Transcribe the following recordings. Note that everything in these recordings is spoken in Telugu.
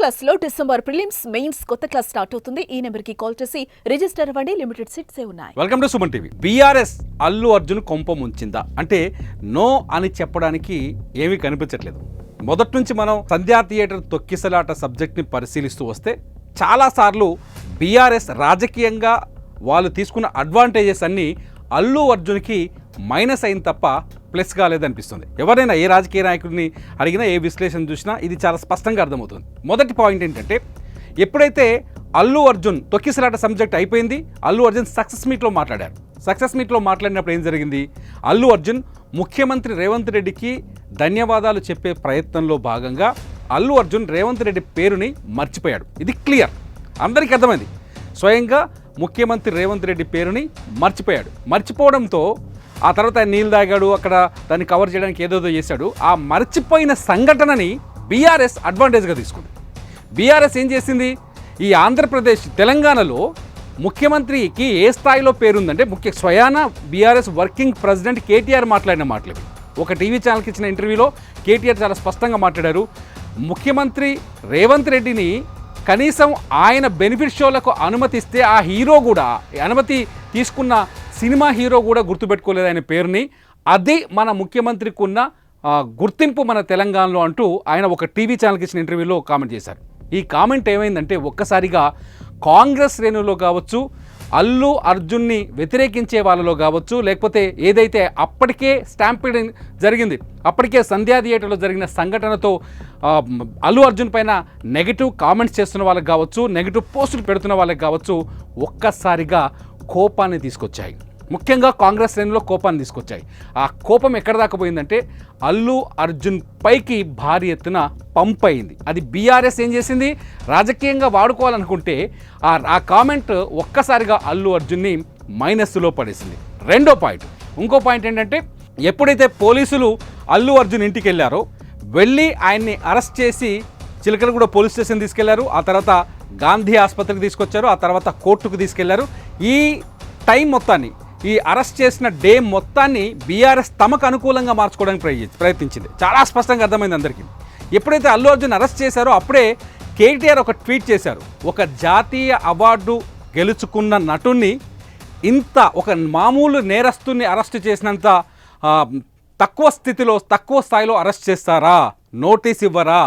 క్లాస్ లో డిసెంబర్ ప్రిలిమ్స్ మెయిన్స్ కొత్త క్లాస్ స్టార్ట్ అవుతుంది. ఈ నెంబర్ కి కాల్ చేసి రిజిస్టర్ అవ్వండి. లిమిటెడ్ సీట్స్ ఉన్నాయి. Welcome to Suman TV. BRS Allu Arjun కొంప ముంచిందా అంటే నో అని చెప్పడానికి ఏమీ కనిపించట్లేదు. మొదటి నుంచి మనం సంధ్యా థియేటర్ తొక్కిసలాట సబ్జెక్ట్ని పరిశీలిస్తూ వస్తే చాలాసార్లు బీఆర్ఎస్ రాజకీయంగా వాళ్ళు తీసుకున్న అడ్వాంటేజెస్ అన్నీ అల్లు అర్జున్కి మైనస్ అయిన తప్ప ప్లస్ కాలేదనిపిస్తుంది. ఎవరైనా ఏ రాజకీయ నాయకుడిని అడిగినా ఏ విశ్లేషణ చూసినా ఇది చాలా స్పష్టంగా అర్థమవుతుంది. మొదటి పాయింట్ ఏంటంటే ఎప్పుడైతే అల్లు అర్జున్ తొక్కిసలాట సబ్జెక్ట్ అయిపోయింది, అల్లు అర్జున్ సక్సెస్ మీట్లో మాట్లాడారు. సక్సెస్ మీట్లో మాట్లాడినప్పుడు ఏం జరిగింది? అల్లు అర్జున్ ముఖ్యమంత్రి రేవంత్ రెడ్డికి ధన్యవాదాలు చెప్పే ప్రయత్నంలో భాగంగా అల్లు అర్జున్ రేవంత్ రెడ్డి పేరుని మర్చిపోయాడు. ఇది క్లియర్, అందరికీ అర్థమైంది. స్వయంగా ముఖ్యమంత్రి రేవంత్ రెడ్డి పేరుని మర్చిపోవడంతో ఆ తర్వాత ఆయన నీళ్ళు తాగాడు, అక్కడ దాన్ని కవర్ చేయడానికి ఏదోదో చేశాడు. ఆ మర్చిపోయిన సంఘటనని బీఆర్ఎస్ అడ్వాంటేజ్గా తీసుకుంది. బీఆర్ఎస్ ఏం చేసింది? ఈ ఆంధ్రప్రదేశ్ తెలంగాణలో ముఖ్యమంత్రికి ఏ స్థాయిలో పేరుందంటే స్వయాన బీఆర్ఎస్ వర్కింగ్ ప్రెసిడెంట్ కేటీఆర్ మాట్లాడిన మాటలు. ఒక టీవీ ఛానల్కి ఇచ్చిన ఇంటర్వ్యూలో కేటీఆర్ చాలా స్పష్టంగా మాట్లాడారు. ముఖ్యమంత్రి రేవంత్ రెడ్డిని కనీసం ఆయన బెనిఫిట్ షోలకు అనుమతిస్తే ఆ హీరో కూడా, అనుమతి తీసుకున్న సినిమా హీరో కూడా గుర్తుపెట్టుకోలేదు ఆయన పేరుని. అది మన ముఖ్యమంత్రికి ఉన్న గుర్తింపు మన తెలంగాణలో అంటూ ఆయన ఒక టీవీ ఛానల్కి ఇచ్చిన ఇంటర్వ్యూలో కామెంట్ చేశారు. ఈ కామెంట్ ఏమైందంటే ఒక్కసారిగా కాంగ్రెస్ శ్రేణుల్లో కావచ్చు, అల్లు అర్జున్ని వ్యతిరేకించే వాళ్ళలో కావచ్చు, లేకపోతే ఏదైతే అప్పటికే స్టాంపీడింగ్ జరిగింది, అప్పటికే సంధ్యా థియేటర్లో జరిగిన సంఘటనతో అల్లు అర్జున్ పైన నెగిటివ్ కామెంట్స్ చేస్తున్న వాళ్ళకి కావచ్చు, నెగిటివ్ పోస్టులు పెడుతున్న వాళ్ళకి కావచ్చు, ఒక్కసారిగా కోపాన్ని తీసుకొచ్చాయి. ముఖ్యంగా కాంగ్రెస్ శ్రేణిలో కోపాన్ని తీసుకొచ్చాయి. ఆ కోపం ఎక్కడ దాకా పోయిందంటే అల్లు అర్జున్ పైకి భారీ ఎత్తున పంప్ అయింది. అది బీఆర్ఎస్ ఏం చేసింది? రాజకీయంగా వాడుకోవాలనుకుంటే ఆ కామెంట్ ఒక్కసారిగా అల్లు అర్జున్ని మైనస్లో పడేసింది. ఇంకో పాయింట్ ఏంటంటే ఎప్పుడైతే పోలీసులు అల్లు అర్జున్ ఇంటికి వెళ్ళి ఆయన్ని అరెస్ట్ చేసి చిలకలగూడ పోలీస్ స్టేషన్ తీసుకెళ్లారు, ఆ తర్వాత గాంధీ ఆసుపత్రికి తీసుకొచ్చారు, ఆ తర్వాత కోర్టుకు తీసుకెళ్లారు. ఈ టైం మొత్తాన్ని, ఈ అరెస్ట్ చేసిన డే మొత్తాన్ని బీఆర్ఎస్ తమకు అనుకూలంగా మార్చుకోవడానికి ప్రయత్నించింది. చాలా స్పష్టంగా అర్థమైంది అందరికీ. ఎప్పుడైతే అల్లు అర్జున్ అరెస్ట్ చేశారో అప్పుడే కేటీఆర్ ఒక ట్వీట్ చేశారు. ఒక జాతీయ అవార్డు గెలుచుకున్న నటుణ్ణి ఇంత ఒక మామూలు నేరస్తుని అరెస్ట్ చేసినంత తక్కువ స్థాయిలో అరెస్ట్ చేస్తారా? నోటీస్ ఇవ్వరా?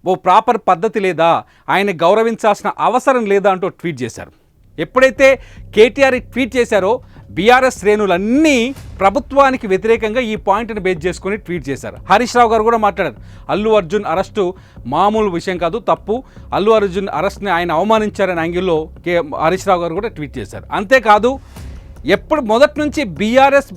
ఓ ప్రాపర్ పద్ధతి లేదా? ఆయన గౌరవించాల్సిన అవసరం లేదా అంటూ ట్వీట్ చేశారు. ఎప్పుడైతే కేటీఆర్ ట్వీట్ చేశారో బీఆర్ఎస్ శ్రేణులన్నీ ప్రభుత్వానికి వ్యతిరేకంగా ఈ పాయింట్ని బేస్ చేసుకుని ట్వీట్ చేశారు. హరీష్ రావు గారు కూడా మాట్లాడారు. అల్లు అర్జున్ అరెస్టు మామూలు విషయం కాదు, తప్పు. అల్లు అర్జున్ అరెస్ట్ని ఆయన అవమానించారనే యాంగిల్లో హరీష్ రావు గారు కూడా ట్వీట్ చేశారు. అంతేకాదు, మొదటి నుంచి బీఆర్ఎస్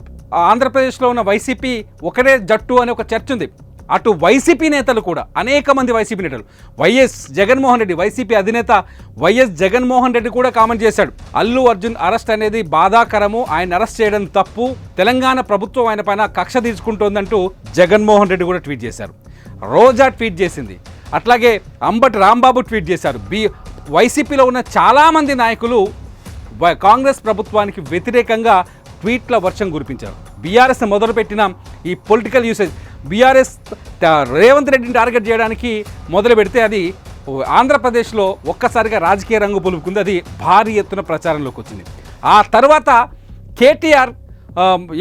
ఆంధ్రప్రదేశ్లో ఉన్న వైసీపీ ఒకటే జట్టు అనే ఒక చర్చ ఉంది. అటు వైసీపీ నేతలు కూడా, అనేక మంది వైసీపీ నేతలు, వైఎస్ జగన్మోహన్ రెడ్డి, వైసీపీ అధినేత వైఎస్ జగన్మోహన్ రెడ్డి కూడా కామెంట్ చేశాడు. అల్లు అర్జున్ అరెస్ట్ అనేది బాధాకరము, ఆయన అరెస్ట్ చేయడం తప్పు, తెలంగాణ ప్రభుత్వం ఆయన పైన కక్ష తీసుకుంటోందంటూ జగన్మోహన్ రెడ్డి కూడా ట్వీట్ చేశారు. రోజా ట్వీట్ చేసింది. అట్లాగే అంబటి రాంబాబు ట్వీట్ చేశారు. వైసీపీలో ఉన్న చాలామంది నాయకులు కాంగ్రెస్ ప్రభుత్వానికి వ్యతిరేకంగా ట్వీట్ల వర్షం కురిపించారు. బీఆర్ఎస్ మొదలుపెట్టిన ఈ పొలిటికల్ యూసేజ్, బీఆర్ఎస్ రేవంత్ రెడ్డిని టార్గెట్ చేయడానికి మొదలు పెడితే అది ఆంధ్రప్రదేశ్లో ఒక్కసారిగా రాజకీయ రంగు పులుపుకుంది. అది భారీ ఎత్తున ప్రచారంలోకి వచ్చింది. ఆ తర్వాత కేటీఆర్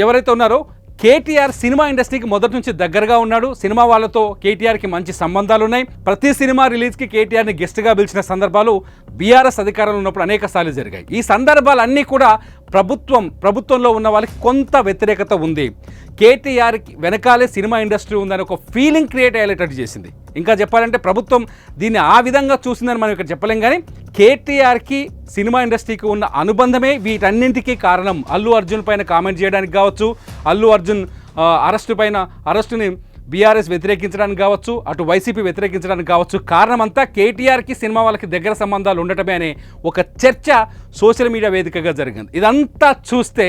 ఎవరైతే ఉన్నారో, కేటీఆర్ సినిమా ఇండస్ట్రీకి మొదటి నుంచి దగ్గరగా ఉన్నాడు. సినిమా వాళ్ళతో కేటీఆర్కి మంచి సంబంధాలు ఉన్నాయి. ప్రతి సినిమా రిలీజ్కి కేటీఆర్ని గెస్ట్గా పిలిచిన సందర్భాలు బీఆర్ఎస్ అధికారంలో ఉన్నప్పుడు అనేక సార్లు జరిగాయి. ఈ సందర్భాలన్నీ కూడా ప్రభుత్వంలో ఉన్న వాళ్ళకి కొంత వ్యతిరేకత ఉంది. కేటీఆర్ వెనకాలే సినిమా ఇండస్ట్రీ ఉందని ఒక ఫీలింగ్ క్రియేట్ అయ్యేటట్టు చేసింది. ఇంకా చెప్పాలంటే ప్రభుత్వం దీన్ని ఆ విధంగా చూసిందని మనం ఇక్కడ చెప్పలేం. కానీ కేటీఆర్కి సినిమా ఇండస్ట్రీకి ఉన్న అనుబంధమే వీటన్నింటికీ కారణం. అల్లు అర్జున్ పైన కామెంట్ చేయడానికి కావచ్చు, అల్లు అర్జున్ అరెస్టుని బీఆర్ఎస్ వ్యతిరేకించడానికి కావచ్చు, అటు వైసీపీ వ్యతిరేకించడానికి కావచ్చు, కారణమంతా కేటీఆర్కి సినిమా వాళ్ళకి దగ్గర సంబంధాలు ఉండటమే అనే ఒక చర్చ సోషల్ మీడియా వేదికగా జరిగింది. ఇదంతా చూస్తే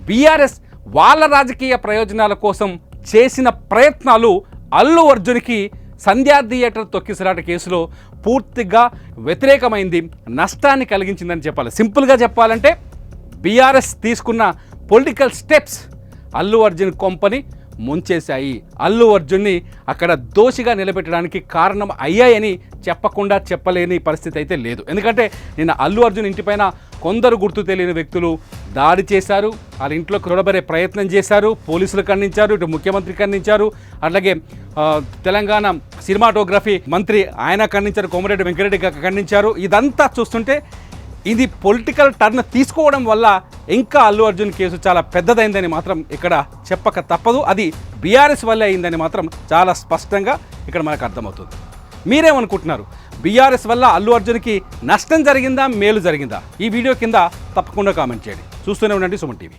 బీఆర్ఎస్ వాళ్ళ రాజకీయ ప్రయోజనాల కోసం చేసిన ప్రయత్నాలు అల్లు అర్జున్కి సంధ్యా థియేటర్ తొక్కిసలాట కేసులో పూర్తిగా వ్యతిరేకమైంది, నష్టాన్ని కలిగించిందని చెప్పాలి. సింపుల్గా చెప్పాలంటే బీఆర్ఎస్ తీసుకున్న పొలిటికల్ స్టెప్స్ అల్లు అర్జున్ కొంపని ముంచేశాయి, అల్లు అర్జున్ని అక్కడ దోషిగా నిలబెట్టడానికి కారణం అయ్యాయని చెప్పకుండా చెప్పలేని పరిస్థితి అయితే లేదు. ఎందుకంటే నిన్న అల్లు అర్జున్ ఇంటిపైన కొందరు గుర్తు తెలియని వ్యక్తులు దాడి చేశారు, వాళ్ళ ఇంట్లో క్రొడబడే ప్రయత్నం చేశారు, పోలీసులు ఖండించారు, ఇటు ముఖ్యమంత్రి ఖండించారు, అట్లాగే తెలంగాణ సినిమాటోగ్రఫీ మంత్రి ఆయన ఖండించారు, కోమరెడ్డి వెంకరెడ్డి ఖండించారు. ఇదంతా చూస్తుంటే ఇది పొలిటికల్ టర్న్ తీసుకోవడం వల్ల ఇంకా అల్లు అర్జున్ కేసు చాలా పెద్దదైందని మాత్రం ఇక్కడ చెప్పక తప్పదు. అది బీఆర్ఎస్ వల్లే అయిందని మాత్రం చాలా స్పష్టంగా ఇక్కడ మనకు అర్థమవుతుంది. మీరేమనుకుంటున్నారు? బీఆర్ఎస్ వల్ల అల్లు అర్జున్కి నష్టం జరిగిందా, మేలు జరిగిందా? ఈ వీడియో కింద తప్పకుండా కామెంట్ చేయండి. చూస్తూనే ఉండండి సుమన్ టీవీ.